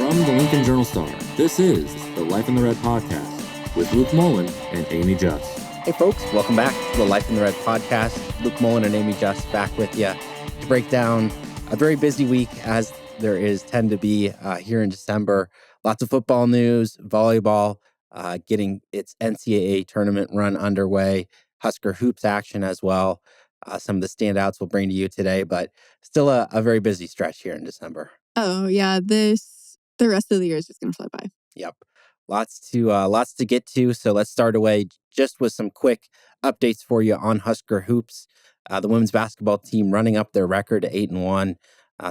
From the Lincoln Journal-Star, this is the Life in the Red podcast with Luke Mullen and Amy Just. Hey folks, welcome back to the Life in the Red podcast. Luke Mullen and Amy Just back with you to break down a very busy week as there tend to be here in December. Lots of football news, volleyball getting its NCAA tournament run underway, Husker hoops action as well. Some of the standouts we'll bring to you today, but still a very busy stretch here in December. Oh yeah, the rest of the year is just going to fly by. Yep. Lots to get to. So let's start away just with some quick updates for you on Husker hoops. The women's basketball team running up their record to 8-1.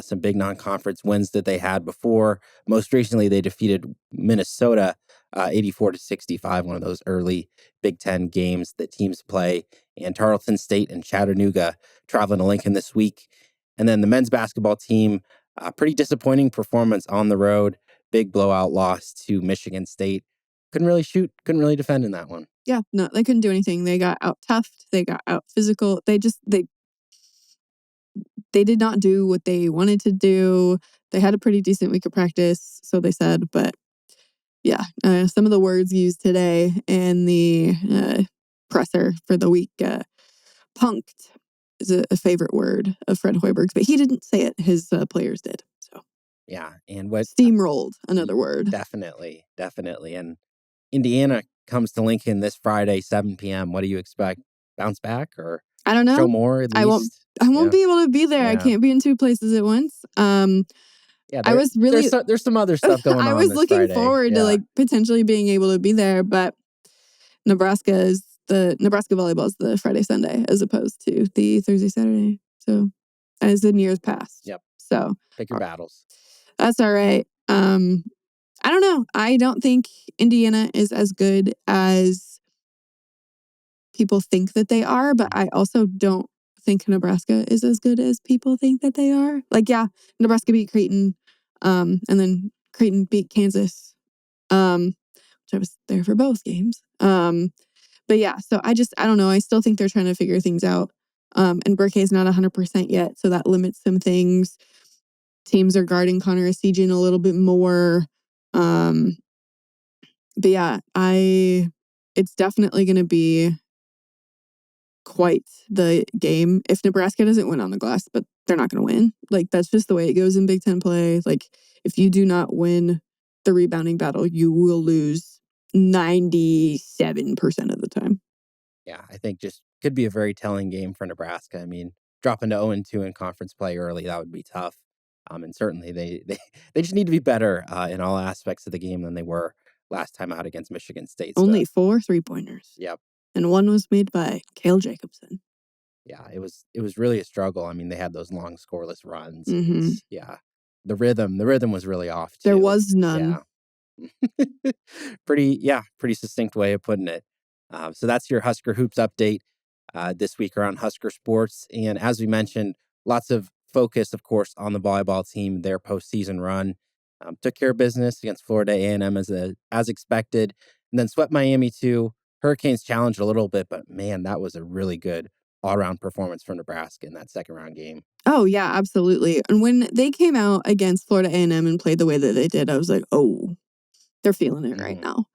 Some big non-conference wins that they had before. Most recently, they defeated Minnesota 84-65, one of those early Big Ten games that teams play. And Tarleton State and Chattanooga traveling to Lincoln this week. And then the men's basketball team, pretty disappointing performance on the road. Big blowout loss to Michigan State. Couldn't really shoot, couldn't really defend in that one. Yeah, no, they couldn't do anything. They got out toughed. They got out physical. They did not do what they wanted to do. They had a pretty decent week of practice, so they said. But yeah, some of the words used today in the presser for the week, punked is a favorite word of Fred Hoiberg's, but he didn't say it. His players did. So yeah, and what steamrolled, another word. Definitely. And Indiana comes to Lincoln this Friday, 7 p.m. What do you expect? Bounce back or I don't know. Show more at least? I won't be able to be there. Yeah. I can't be in two places at once. Yeah, I was really there's some other stuff going on. I was this looking Friday. forward to potentially being able to be there, but Nebraska volleyball is the Friday Sunday as opposed to the Thursday Saturday. So as in years past. Yep. So pick your battles. That's all right. I don't know. I don't think Indiana is as good as people think that they are, but I also don't think Nebraska is as good as people think that they are. Nebraska beat Creighton, and then Creighton beat Kansas, which I was there for both games. But yeah, so I don't know. I still think they're trying to figure things out. And Burke's not 100% yet, so that limits some things. Teams are guarding Connor Essegian a little bit more. But yeah, it's definitely going to be quite the game if Nebraska doesn't win on the glass, but they're not going to win. That's just the way it goes in Big Ten play. If you do not win the rebounding battle, you will lose 97% of the time. Yeah, I think just could be a very telling game for Nebraska. I mean, dropping to 0-2 in conference play early, that would be tough. And certainly they just need to be better in all aspects of the game than they were last time out against Michigan State. Only 4 3-pointers. Yep. And one was made by Cale Jacobson. Yeah, it was really a struggle. I mean, they had those long scoreless runs. Mm-hmm. Yeah. The rhythm was really off too. There was none. Yeah. Pretty succinct way of putting it. So that's your Husker Hoops update this week around Husker sports. And as we mentioned, lots of focus, of course, on the volleyball team, their postseason run. Took care of business against Florida A&M as expected, and then swept Miami too. Hurricanes challenged a little bit, but man, that was a really good all-around performance from Nebraska in that second round game. Oh yeah, absolutely. And when they came out against Florida A&M and played the way that they did, I was like, oh, they're feeling it right now.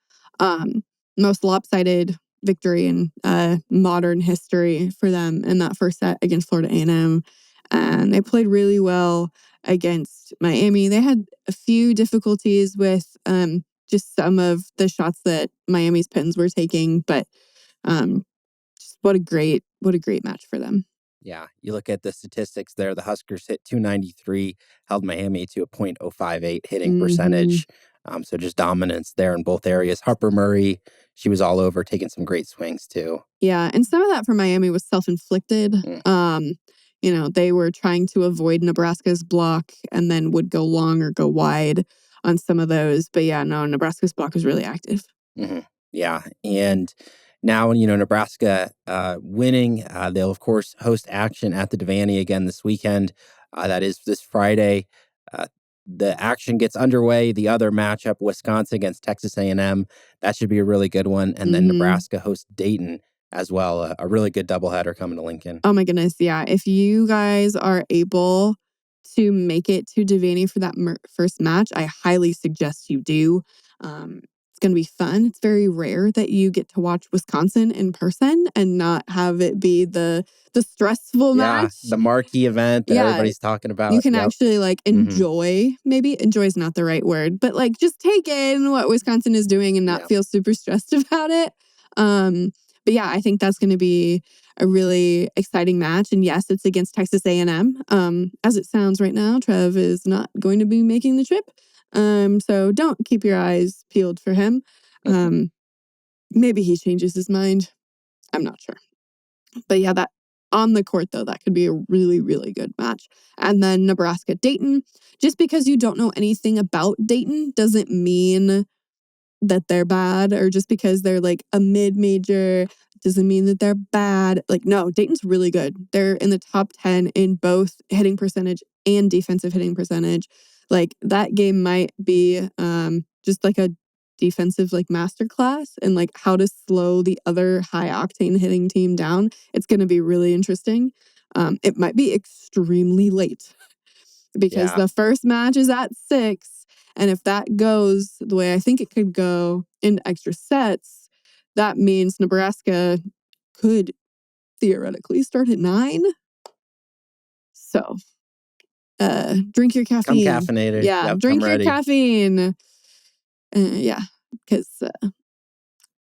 Most lopsided victory in modern history for them in that first set against Florida A&M. And they played really well against Miami. They had a few difficulties with just some of the shots that Miami's pins were taking, but just what a great match for them. Yeah, you look at the statistics there. The Huskers hit 293, held Miami to a .058 hitting percentage. So just dominance there in both areas. Harper Murray, she was all over, taking some great swings too. Yeah, and some of that for Miami was self-inflicted. They were trying to avoid Nebraska's block and then would go long or go wide on some of those. But yeah, no, Nebraska's block was really active. Mm-hmm. Yeah, and now, Nebraska winning, they'll, of course, host action at the Devaney again this weekend. That is this Friday. The action gets underway. The other matchup, Wisconsin against Texas A&M, that should be a really good one. And then Nebraska hosts Dayton as well. A really good doubleheader coming to Lincoln. Oh, my goodness. Yeah. If you guys are able to make it to Devaney for that first match, I highly suggest you do. It's going to be fun. It's very rare that you get to watch Wisconsin in person and not have it be the stressful match. The marquee event that everybody's talking about. You can actually like enjoy, maybe enjoy is not the right word, but like just take in what Wisconsin is doing and not feel super stressed about it. But yeah, I think that's going to be a really exciting match. And yes, it's against Texas A&M. As it sounds right now, Trev is not going to be making the trip. So don't keep your eyes peeled for him. Maybe he changes his mind. I'm not sure. But yeah, that on the court, though, that could be a really, really good match. And then Nebraska-Dayton. Just because you don't know anything about Dayton doesn't mean that they're bad, or just because they're like a mid-major doesn't mean that they're bad. Like, no, Dayton's really good. They're in the top 10 in both hitting percentage and defensive hitting percentage. Like, that game might be just like a defensive like masterclass and like how to slow the other high octane hitting team down. It's going to be really interesting. It might be extremely late because the first match is at 6. And if that goes the way I think it could go in extra sets, that means Nebraska could theoretically start at 9. So, drink your caffeine. Come caffeinated. Yeah, drink your caffeine. Yeah, because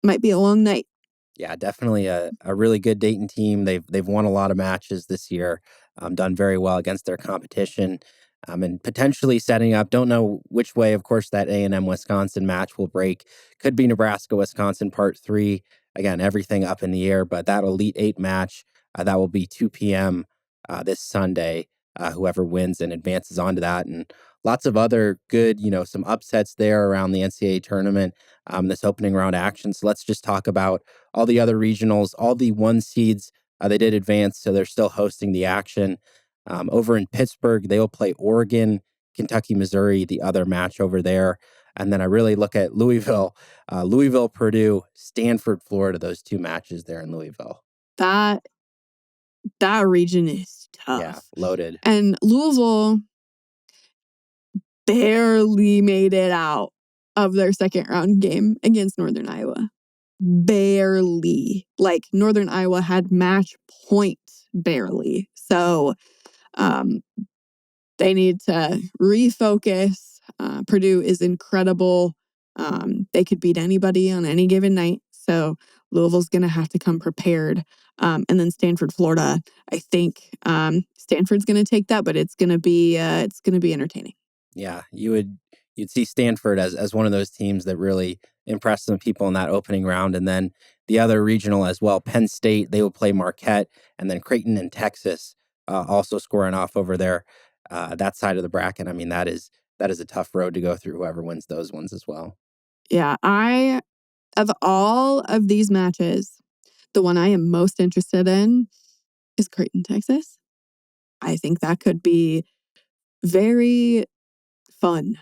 might be a long night. Yeah, definitely a really good Dayton team. They've won a lot of matches this year, done very well against their competition, and potentially setting up. Don't know which way, of course, that A&M Wisconsin match will break. Could be Nebraska Wisconsin Part 3. Again, everything up in the air. But that Elite 8 match that will be 2 p.m. This Sunday. Whoever wins and advances onto that, and lots of other good, some upsets there around the NCAA tournament. This opening round action. So let's just talk about all the other regionals, all the 1 seeds. They did advance, so they're still hosting the action. Over in Pittsburgh, they will play Oregon, Kentucky, Missouri, the other match over there. And then I really look at Louisville, Purdue, Stanford, Florida, those 2 matches there in Louisville. That region is tough. Yeah, loaded. And Louisville barely made it out of their second round game against Northern Iowa. Barely. Like, Northern Iowa had match point barely. So they need to refocus. Purdue is incredible. They could beat anybody on any given night. So Louisville's going to have to come prepared. And then Stanford, Florida, I think Stanford's going to take that, but it's going to be entertaining. Yeah, you'd see Stanford as one of those teams that really impressed some people in that opening round. And then the other regional as well, Penn State, they will play Marquette, and then Creighton and Texas also scoring off over there, that side of the bracket. I mean, that is a tough road to go through, whoever wins those ones as well. Yeah, of all of these matches, the one I am most interested in is Creighton, Texas. I think that could be very fun.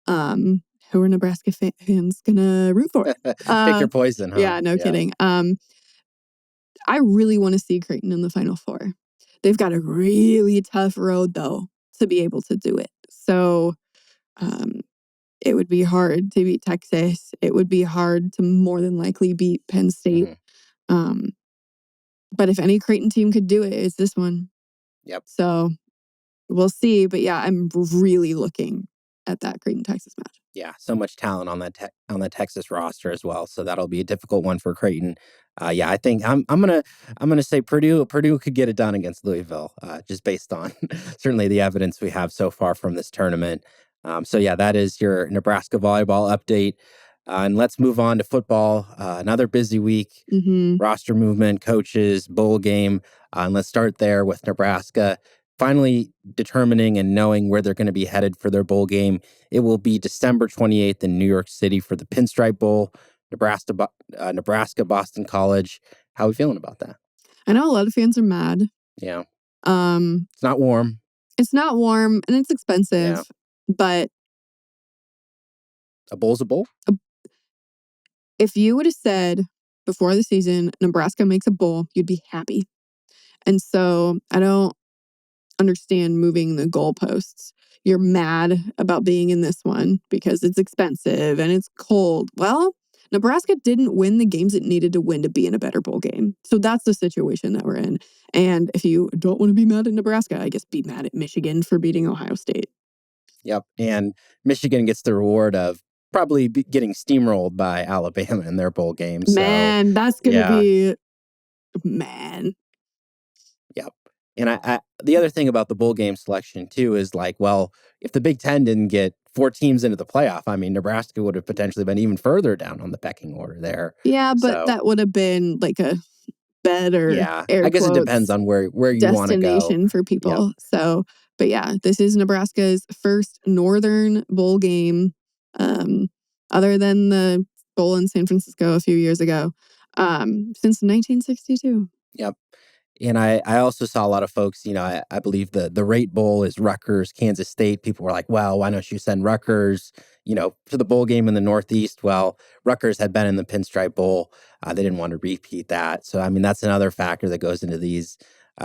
Who are Nebraska fans gonna root for? Pick your poison, huh? Yeah, no kidding. I really want to see Creighton in the Final Four. They've got a really tough road, though, to be able to do it. So it would be hard to beat Texas. It would be hard to more than likely beat Penn State. But if any Creighton team could do it, it's this one. Yep. So we'll see. But yeah, I'm really looking at that Creighton, Texas match. Yeah, so much talent on that Texas roster as well. So that'll be a difficult one for Creighton. Yeah, I think I'm gonna say Purdue could get it done against Louisville, just based on certainly the evidence we have so far from this tournament. So yeah, that is your Nebraska volleyball update. And let's move on to football. Another busy week. Roster movement, coaches, bowl game. And let's start there with Nebraska finally determining and knowing where they're going to be headed for their bowl game. It will be December 28th in New York City for the Pinstripe Bowl, Nebraska, Boston College. How are we feeling about that? I know a lot of fans are mad. Yeah. It's not warm. It's not warm and it's expensive, but a bowl's a bowl. If you would have said before the season, Nebraska makes a bowl, you'd be happy. And so I don't understand moving the goalposts. You're mad about being in this one because it's expensive and it's cold. Well, Nebraska didn't win the games it needed to win to be in a better bowl game. So that's the situation that we're in. And if you don't want to be mad at Nebraska, I guess be mad at Michigan for beating Ohio State. Yep. And Michigan gets the reward of probably getting steamrolled by Alabama in their bowl game. Man, So, that's going to yeah. be, man. Yep. And the other thing about the bowl game selection, too, is like, well, if the Big Ten didn't get 4 teams into the playoff, I mean, Nebraska would have potentially been even further down on the pecking order there. Yeah, but So, that would have been like a better, yeah, air I guess it quotes, depends on where you want to go. destination for Yep. people. So, but yeah, this is Nebraska's first Northern bowl game, other than the bowl in San Francisco a few years ago, since 1962. Yep. And I also saw a lot of folks, I believe the rate bowl is Rutgers, Kansas State. People were like, well, why don't you send Rutgers, to the bowl game in the Northeast? Well, Rutgers had been in the Pinstripe Bowl. They didn't want to repeat that. So, I mean, that's another factor that goes into these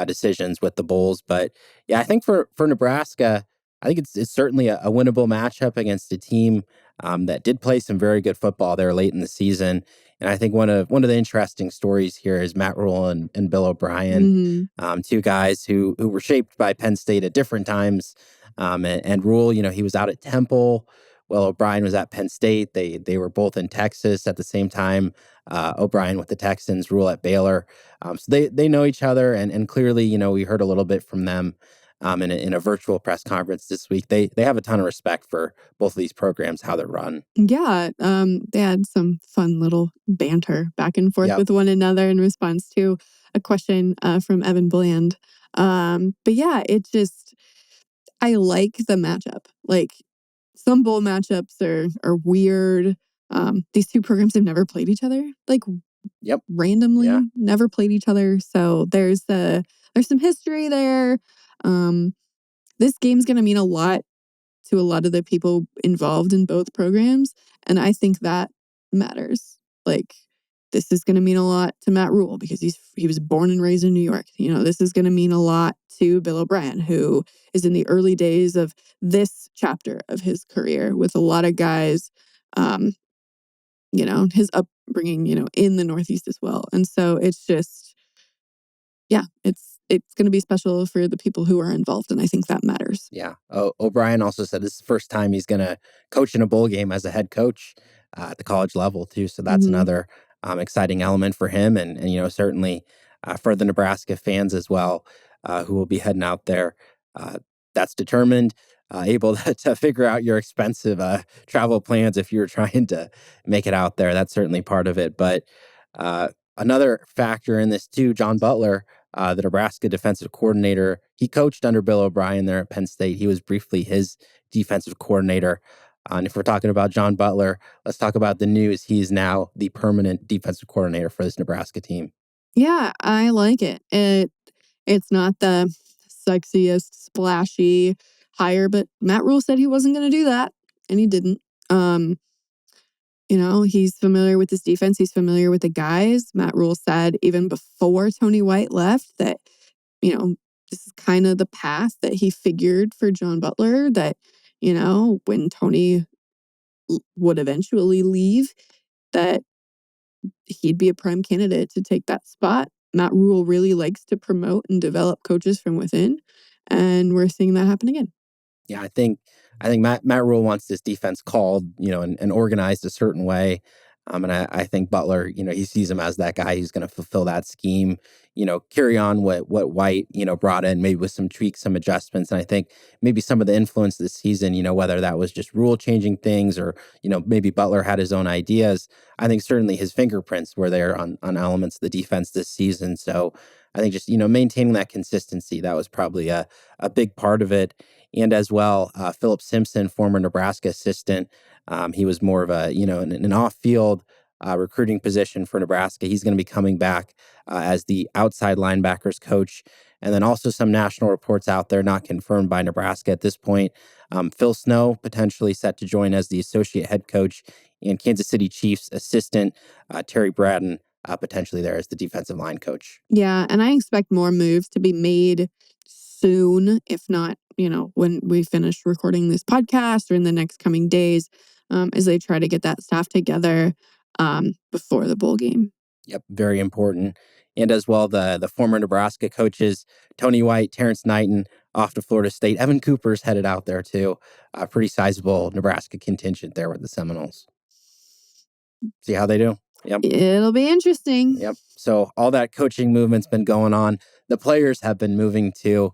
decisions with the bowls. But yeah, I think for Nebraska, I think it's certainly a winnable matchup against a team that did play some very good football there late in the season. And I think one of the interesting stories here is Matt Rule and Bill O'Brien, two guys who were shaped by Penn State at different times. And Rule, he was out at Temple. Well, O'Brien was at Penn State. They were both in Texas at the same time. O'Brien with the Texans, Rule at Baylor. So they know each other, and clearly, we heard a little bit from them in a virtual press conference this week. They have a ton of respect for both of these programs, how they're run. Yeah, they had some fun little banter back and forth with one another in response to a question from Evan Bland. But yeah, I like the matchup. Like, some bowl matchups are weird. These two programs have never played each other. Like, randomly never played each other. So there's some history there. This game's going to mean a lot to a lot of the people involved in both programs, and I think that matters. Like, this is going to mean a lot to Matt Rule because he was born and raised in New York. This is going to mean a lot to Bill O'Brien, who is in the early days of this chapter of his career with a lot of guys, his upbringing, in the Northeast as well. And so it's just, yeah, it's going to be special for the people who are involved, and I think that matters. Yeah. O'Brien also said this is the first time he's going to coach in a bowl game as a head coach at the college level, too. So that's another exciting element for him, and certainly for the Nebraska fans as well, who will be heading out there. That's determined, able to figure out your expensive travel plans if you're trying to make it out there. That's certainly part of it. But another factor in this, too, John Butler, the Nebraska defensive coordinator, he coached under Bill O'Brien there at Penn State. He was briefly his defensive coordinator. And if we're talking about John Butler, let's talk about the news. He's now the permanent defensive coordinator for this Nebraska team. Yeah, I like it. It's not the sexiest, splashy hire, but Matt Rule said he wasn't going to do that, and he didn't. He's familiar with this defense. He's familiar with the guys. Matt Rule said even before Tony White left that, this is kind of the path that he figured for John Butler, that, when Tony would eventually leave, that he'd be a prime candidate to take that spot. Matt Rule really likes to promote and develop coaches from within, and we're seeing that happen again. Yeah, I think Matt Rule wants this defense called, and organized a certain way. And I think Butler, he sees him as that guy who's going to fulfill that scheme, carry on what White, brought in, maybe with some tweaks, some adjustments. And I think maybe some of the influence this season, whether that was just rule changing things or, maybe Butler had his own ideas. I think certainly his fingerprints were there on elements of the defense this season. So I think just, maintaining that consistency, that was probably a big part of it. And as well, Philip Simpson, former Nebraska assistant, he was more of a, an off-field recruiting position for Nebraska. He's going to be coming back as the outside linebackers coach. And then also some national reports out there, not confirmed by Nebraska at this point. Phil Snow potentially set to join as the associate head coach, and Kansas City Chiefs assistant Terry Braden potentially there as the defensive line coach. Yeah, and I expect more moves to be made soon, if not, when we finish recording this podcast or in the next coming days, as they try to get that staff together before the bowl game. Yep, very important. And as well, the former Nebraska coaches, Tony White, Terrence Knighton, off to Florida State. Evan Cooper's headed out there too. A pretty sizable Nebraska contingent there with the Seminoles. See how they do? Yep. It'll be interesting. Yep. So all that coaching movement's been going on. The players have been moving too.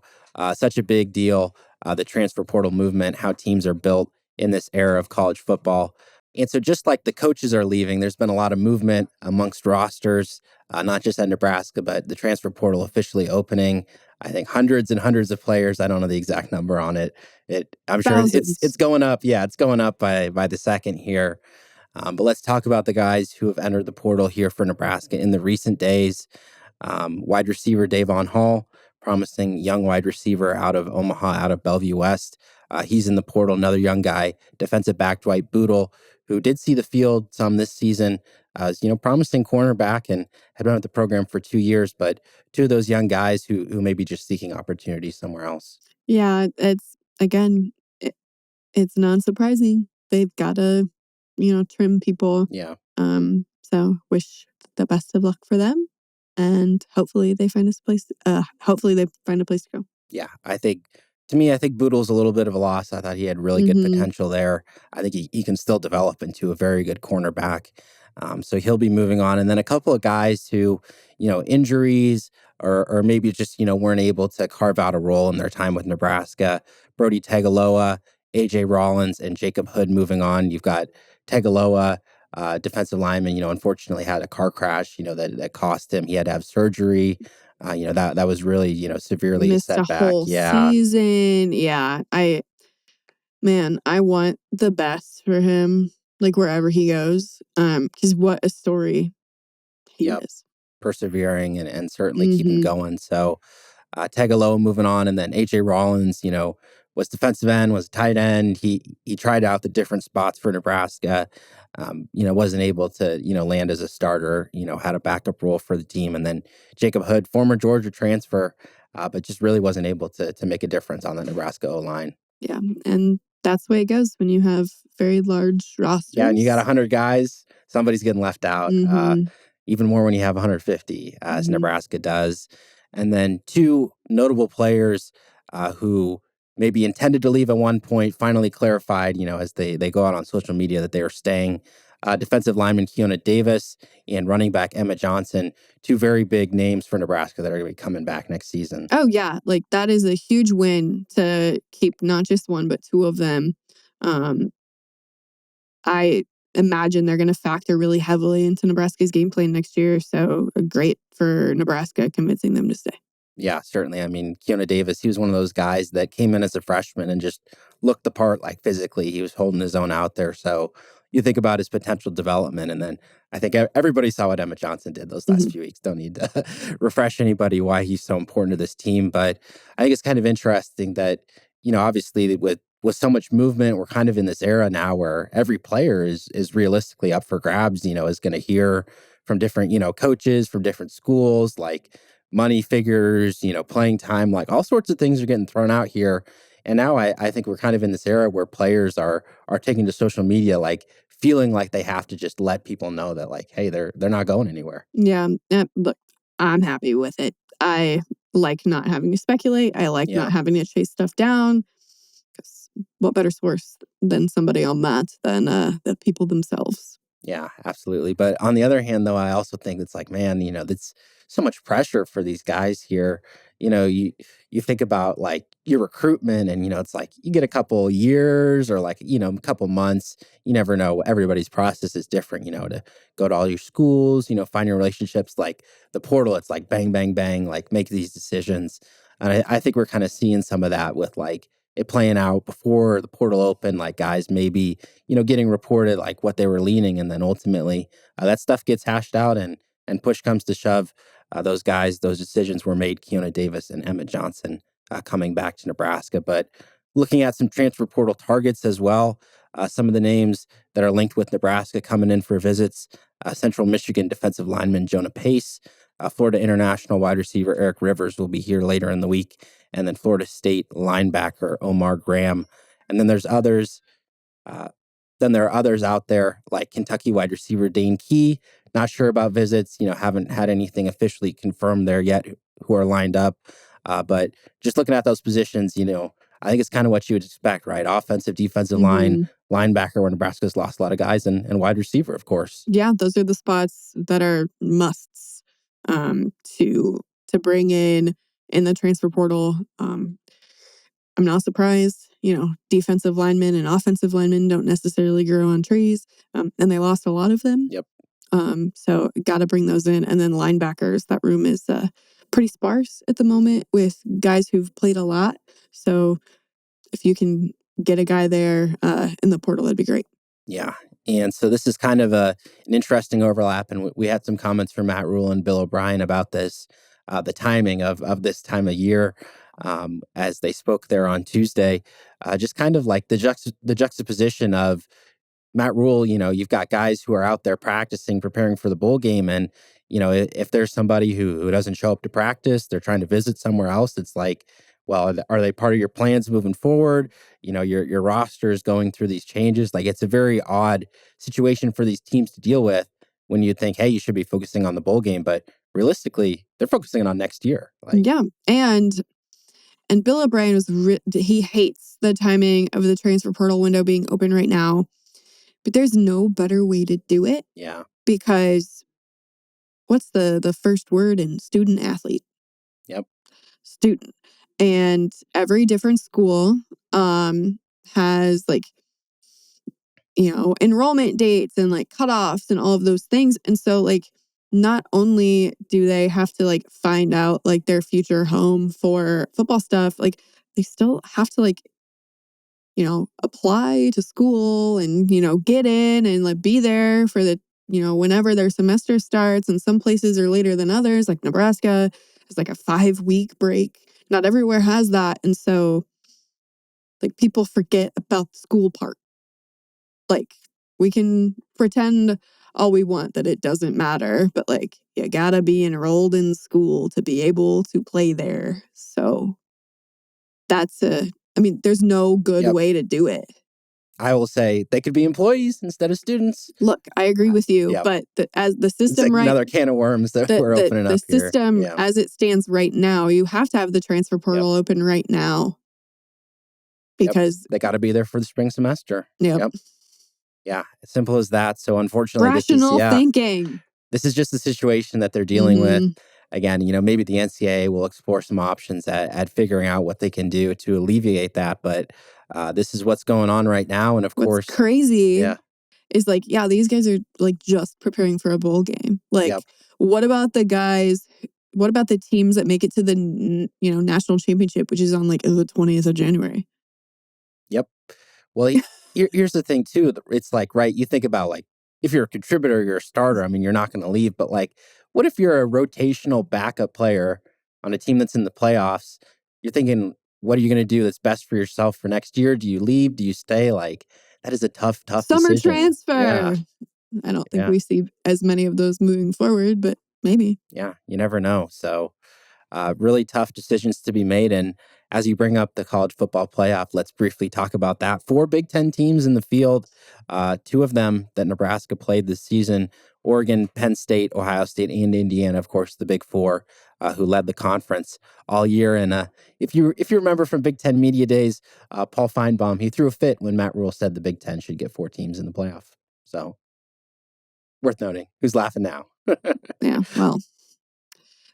Such a big deal. The transfer portal movement, how teams are built in this era of college football. And so just like the coaches are leaving, there's been a lot of movement amongst rosters, not just at Nebraska, but the transfer portal officially opening. I think hundreds and hundreds of players. I don't know the exact number on it. I'm sure it's going up. Yeah, it's going up by the second here. But let's talk about the guys who have entered the portal here for Nebraska in the recent days. Wide receiver Davon Hall, promising young wide receiver out of Omaha, out of Bellevue West. He's in the portal. Another young guy, defensive back Dwight Boodle, who did see the field some this season. Promising cornerback and had been with the program for 2 years, but two of those young guys who may be just seeking opportunities somewhere else. Yeah, it's non-surprising. They've got to, trim people. Yeah. So wish the best of luck for them, and hopefully they find a place. Hopefully they find a place to go. Yeah, I think Boodle's a little bit of a loss. I thought he had really good potential there. I think he can still develop into a very good cornerback. So he'll be moving on. And then a couple of guys who, injuries or maybe just, weren't able to carve out a role in their time with Nebraska. Brody Tagaloa, AJ Rollins, and Jacob Hood moving on. You've got Tagaloa, defensive lineman, unfortunately had a car crash, that cost him. He had to have surgery. That was really, severely missed set a back. whole Yeah. season. Yeah. I want the best for him, like wherever he goes. Because what a story he is. Persevering and certainly keeping going. So Tagaloa moving on, and then AJ Rollins, was defensive end, was tight end. He tried out the different spots for Nebraska. Wasn't able to, land as a starter, had a backup role for the team. And then Jacob Hood, former Georgia transfer, but just really wasn't able to make a difference on the Nebraska O-line. Yeah, and that's the way it goes when you have very large rosters. Yeah, and you got 100 guys, somebody's getting left out. Even more when you have 150, as Nebraska does. And then two notable players who maybe intended to leave at one point, finally clarified, as they go out on social media that they are staying. Defensive lineman Keona Davis and running back Emma Johnson, two very big names for Nebraska that are going to be coming back next season. Oh, yeah. Like, that is a huge win to keep not just one, but two of them. I imagine they're going to factor really heavily into Nebraska's game plan next year. So great for Nebraska convincing them to stay. Yeah, certainly. I mean, Keona Davis, he was one of those guys that came in as a freshman and just looked the part, like physically. He was holding his own out there. So you think about his potential development. And then I think everybody saw what Emma Johnson did those last few weeks. Don't need to refresh anybody why he's so important to this team. But I think it's kind of interesting that, obviously with so much movement, we're kind of in this era now where every player is realistically up for grabs, is going to hear from different, coaches from different schools, like money figures, playing time, like all sorts of things are getting thrown out here. And now I think we're kind of in this era where players are taking to social media, like feeling like they have to just let people know that, like, hey, they're not going anywhere. Yeah. Look, I'm happy with it. I like not having to speculate. I like not having to chase stuff down. Because what better source than somebody on that than the people themselves? Yeah, absolutely. But on the other hand, though, I also think it's like, man, that's so much pressure for these guys here. You think about like your recruitment and, it's like you get a couple years or like, a couple months. You never know. Everybody's process is different, to go to all your schools, find your relationships. Like the portal, it's like bang, bang, bang, like make these decisions. And I think we're kind of seeing some of that with like it playing out before the portal opened, like guys maybe, getting reported like what they were leaning. And then ultimately that stuff gets hashed out and push comes to shove. Those decisions were made, Keona Davis and Emma Johnson coming back to Nebraska. But looking at some transfer portal targets as well, some of the names that are linked with Nebraska coming in for visits, Central Michigan defensive lineman Jonah Pace, Florida International wide receiver Eric Rivers will be here later in the week, and then Florida State linebacker Omar Graham. And then there's others. Then there are others out there like Kentucky wide receiver Dane Key. Not sure about visits. Haven't had anything officially confirmed there yet who are lined up. But just looking at those positions, I think it's kind of what you would expect, right? Offensive, defensive line, linebacker, where Nebraska's lost a lot of guys, and wide receiver, of course. Yeah, those are the spots that are musts to bring in the transfer portal. I'm not surprised. Defensive linemen and offensive linemen don't necessarily grow on trees, and they lost a lot of them. Yep. So got to bring those in. And then linebackers, that room is pretty sparse at the moment with guys who've played a lot. So if you can get a guy there in the portal, that'd be great. Yeah. And so this is kind of an interesting overlap. And we had some comments from Matt Rule and Bill O'Brien about this, the timing of this time of year. As they spoke there on Tuesday, just kind of like the juxtaposition of Matt Rule, you've got guys who are out there practicing, preparing for the bowl game. And, if there's somebody who doesn't show up to practice, they're trying to visit somewhere else. It's like, well, are they part of your plans moving forward? Your roster is going through these changes. Like, it's a very odd situation for these teams to deal with when you think, hey, you should be focusing on the bowl game. But realistically, they're focusing on next year. Yeah. And Bill O'Brien he hates the timing of the transfer portal window being open right now. But there's no better way to do it. Yeah. Because what's the first word in student athlete? Yep. Student. And every different school has enrollment dates and cutoffs and all of those things. And so not only do they have to find out their future home for football stuff, they still have to apply to school and get in and be there for the whenever their semester starts. And some places are later than others, like Nebraska has a 5-week break. Not everywhere has that. And so people forget about the school part. We can pretend all we want that it doesn't matter, but you gotta be enrolled in school to be able to play there. So that's there's no good way to do it. I will say they could be employees instead of students. Look, I agree with you, but as the system, it's another can of worms that we're opening up here. The system, as it stands right now, you have to have the transfer portal open right now because they got to be there for the spring semester. Yep. Yeah, as simple as that. So unfortunately, rational thinking. This is just the situation that they're dealing with. Again, maybe the NCAA will explore some options at figuring out what they can do to alleviate that. But this is what's going on right now. And of course, crazy is these guys are just preparing for a bowl game. What about the guys? What about the teams that make it to the national championship, which is on the 20th of January? Yep. Well, here's the thing too. It's right. You think about if you're a contributor, you're a starter. I mean, you're not going to leave. But what if you're a rotational backup player on a team that's in the playoffs? You're thinking, what are you going to do that's best for yourself for next year? Do you leave? Do you stay? That is a tough summer decision. Transfer. Yeah. I don't think we see as many of those moving forward, but maybe. Yeah, you never know. So really tough decisions to be made. And as you bring up the college football playoff, let's briefly talk about that. 4 Big Ten teams in the field, 2 of them that Nebraska played this season, Oregon, Penn State, Ohio State, and Indiana, of course, the Big Four, who led the conference all year. And if you remember from Big Ten media days, Paul Feinbaum, he threw a fit when Matt Rule said the Big Ten should get 4 teams in the playoff. So worth noting. Who's laughing now? Yeah, well,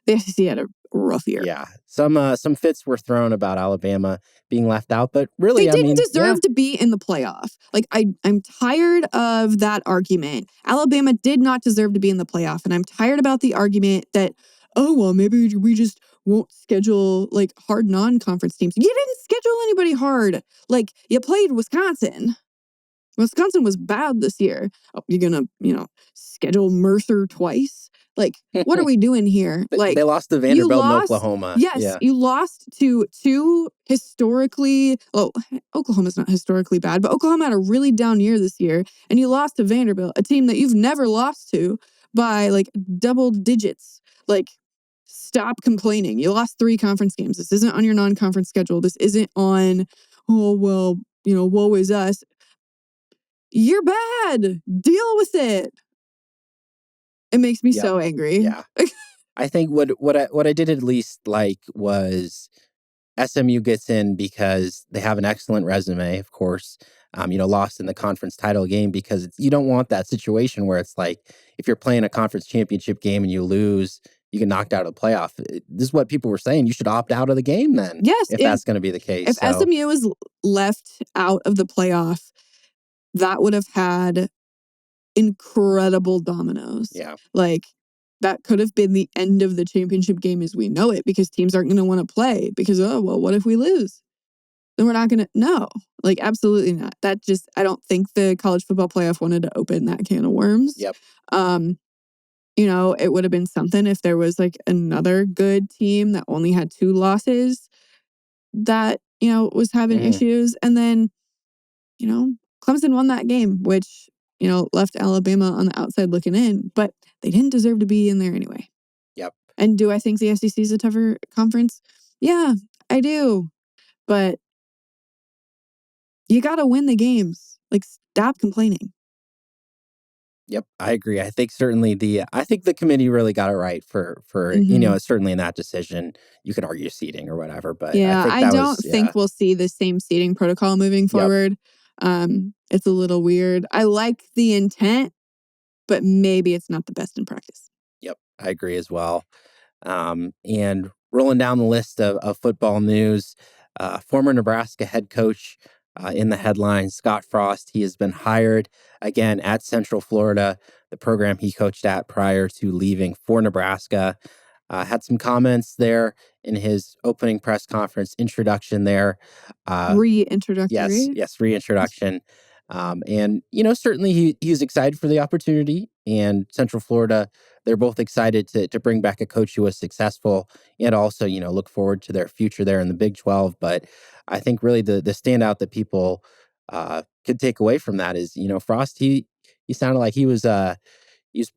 the SEC had a rough year. Yeah, some fits were thrown about Alabama being left out, but really, they didn't deserve to be in the playoff. I'm tired of that argument. Alabama did not deserve to be in the playoff, and I'm tired about the argument that, oh well, maybe we just won't schedule hard non-conference teams. You didn't schedule anybody hard. You played Wisconsin. Wisconsin was bad this year. Oh, you're gonna, schedule Mercer twice? What are we doing here? They lost to Vanderbilt in Oklahoma. Yes, you lost to 2 historically. Oh, Oklahoma's not historically bad, but Oklahoma had a really down year this year, and you lost to Vanderbilt, a team that you've never lost to by double digits. Like, stop complaining. You lost 3 conference games. This isn't on your non-conference schedule. This isn't on, oh, well, woe is us. You're bad. Deal with it. It makes me so angry. Yeah. I think what I did at least like was SMU gets in because they have an excellent resume, of course. Lost in the conference title game because you don't want that situation where it's like if you're playing a conference championship game and you lose, you get knocked out of the playoff. This is what people were saying. You should opt out of the game then. Yes, if that's going to be the case. If SMU is left out of the playoff, that would have had incredible dominoes. Yeah. Like, that could have been the end of the championship game as we know it, because teams aren't going to want to play because, oh, well, what if we lose? Then we're not going to, no, like, absolutely not. That just, I don't think the college football playoff wanted to open that can of worms. Yep. It would have been something if there was like another good team that only had 2 losses that, was having issues. And then, Clemson won that game, which, left Alabama on the outside looking in, but they didn't deserve to be in there anyway. Yep. And do I think the SEC is a tougher conference? Yeah, I do. But you got to win the games. Like, stop complaining. Yep, I agree. I think certainly I think the committee really got it right for certainly in that decision. You could argue seating or whatever, but yeah, I don't think we'll see the same seating protocol moving forward. It's a little weird. I like the intent, but maybe it's not the best in practice. Yep, I agree as well. And rolling down the list of football news, former Nebraska head coach in the headlines, Scott Frost. He has been hired again at Central Florida, the program he coached at prior to leaving for Nebraska. Had some comments there in his opening press conference introduction there. Reintroductory. Yes, reintroduction. And certainly he was excited for the opportunity, and Central Florida, they're both excited to bring back a coach who was successful, and also look forward to their future there in the Big 12. But I think really the standout that people could take away from that is Frost. He sounded like he was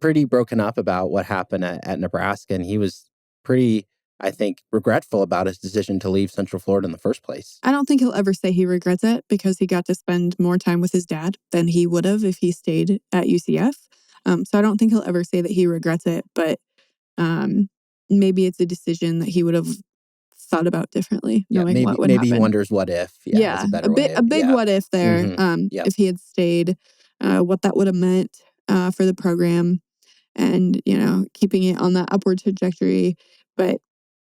pretty broken up about what happened at Nebraska, and he was pretty, I think, regretful about his decision to leave Central Florida in the first place. I don't think he'll ever say he regrets it, because he got to spend more time with his dad than he would have if he stayed at UCF. So I don't think he'll ever say that he regrets it, but maybe it's a decision that he would have thought about differently, knowing what would happen. Maybe he wonders what if. Yeah, a big what if there. If he had stayed, what that would have meant for the program, and keeping it on that upward trajectory. But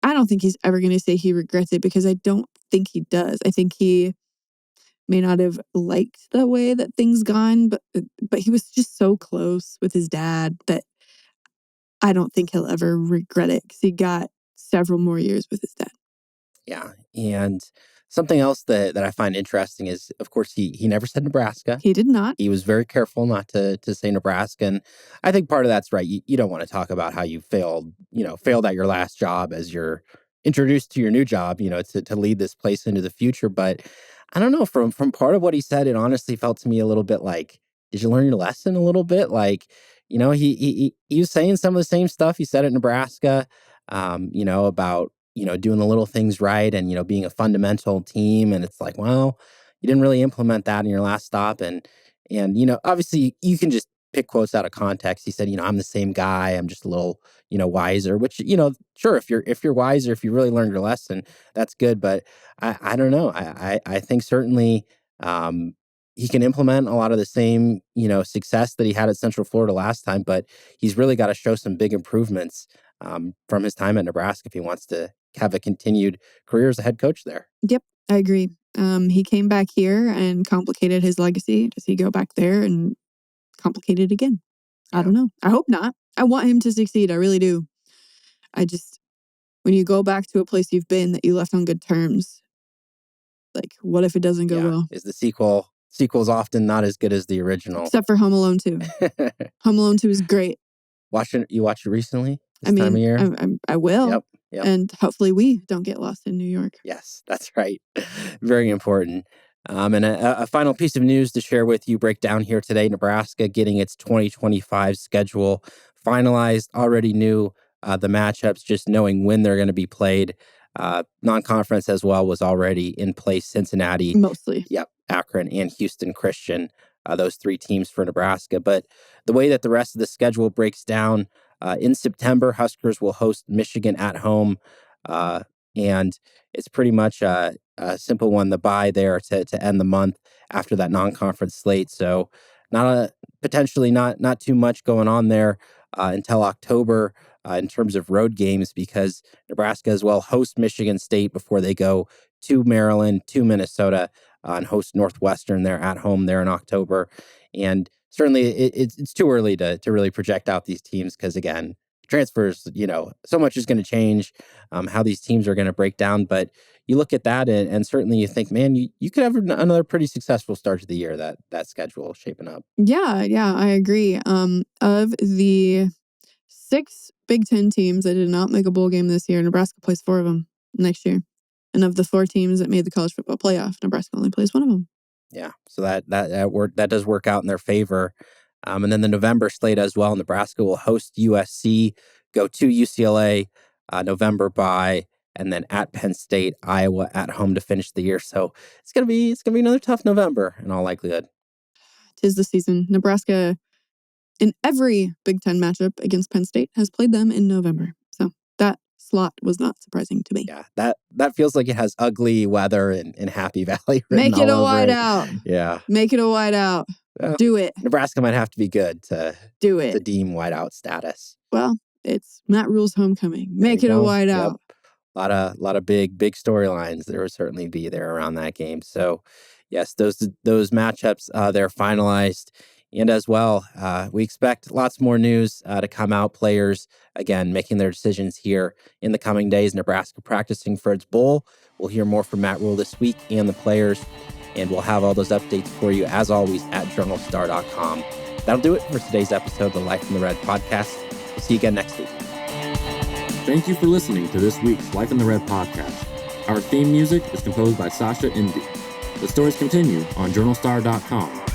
I don't think he's ever going to say he regrets it, because I don't think he does. I think he may not have liked the way that things gone, but he was just so close with his dad that I don't think he'll ever regret it, because he got several more years with his dad. Yeah, and something else that I find interesting is, of course, he never said Nebraska. He did not. He was very careful not to say Nebraska, and I think part of that's right. You don't want to talk about how you failed at your last job as you're introduced to your new job, to lead this place into the future. But I don't know, from part of what he said, it honestly felt to me a little bit like, did you learn your lesson a little bit? Like, he was saying some of the same stuff he said at Nebraska, about doing the little things right and, being a fundamental team. And it's like, well, you didn't really implement that in your last stop. And obviously you can just pick quotes out of context. He said, I'm the same guy. I'm just a little, wiser, which, sure. If you're wiser, if you really learned your lesson, that's good. But I don't know. I think certainly, he can implement a lot of the same, success that he had at Central Florida last time, but he's really got to show some big improvements from his time at Nebraska if he wants to have a continued career as a head coach there. Yep, I agree. He came back here and complicated his legacy. Does he go back there and complicate it again? I don't know. I hope not. I want him to succeed. I really do. When you go back to a place you've been that you left on good terms, like, what if it doesn't go well? Is the sequel's often not as good as the original. Except for Home Alone 2. Home Alone 2 is great. You watched it recently? Time of year? I will. Yep. And hopefully we don't get lost in New York. Yes, that's right. Very important. And a final piece of news to share with you, break down here today. Nebraska getting its 2025 schedule finalized. Already knew the matchups, just knowing when they're going to be played. Non-conference as well was already in place. Cincinnati, Mostly. yep, Akron, and Houston Christian, those 3 teams for Nebraska. But the way that the rest of the schedule breaks down, in September, Huskers will host Michigan at home. And it's pretty much a simple one, the bye there to end the month after that non-conference slate. So potentially not too much going on there until October in terms of road games, because Nebraska as well hosts Michigan State before they go to Maryland, to Minnesota, and host Northwestern there at home there in October. And certainly it's too early to really project out these teams because, again, transfers, so much is going to change how these teams are going to break down. But you look at that and certainly you think, man, you could have another pretty successful start to the year, that schedule shaping up. Yeah, I agree. Of the 6 Big Ten teams that did not make a bowl game this year, Nebraska plays 4 of them next year. And of the 4 teams that made the college football playoff, Nebraska only plays 1 of them. Yeah, so that does work out in their favor. And then the November slate as well, Nebraska will host USC, go to UCLA, November bye, and then at Penn State, Iowa at home to finish the year. So it's gonna be another tough November in all likelihood. 'Tis the season. Nebraska, in every Big Ten matchup against Penn State, has played them in November. So that slot was not surprising to me. Yeah, that feels like it has ugly weather in Happy Valley. Make it a whiteout. Yeah. Make it a whiteout. Do it. Nebraska might have to be good to deem whiteout status. Well, it's Matt Rule's homecoming. Make it a whiteout. Yep. A lot of big storylines there will certainly be there around that game. So yes, those matchups they're finalized. And as well, we expect lots more news to come out. Players, again, making their decisions here in the coming days. Nebraska practicing for its bowl. We'll hear more from Matt Rule this week and the players. And we'll have all those updates for you, as always, at journalstar.com. That'll do it for today's episode of the Life in the Red podcast. We'll see you again next week. Thank you for listening to this week's Life in the Red podcast. Our theme music is composed by Sasha Indy. The stories continue on journalstar.com.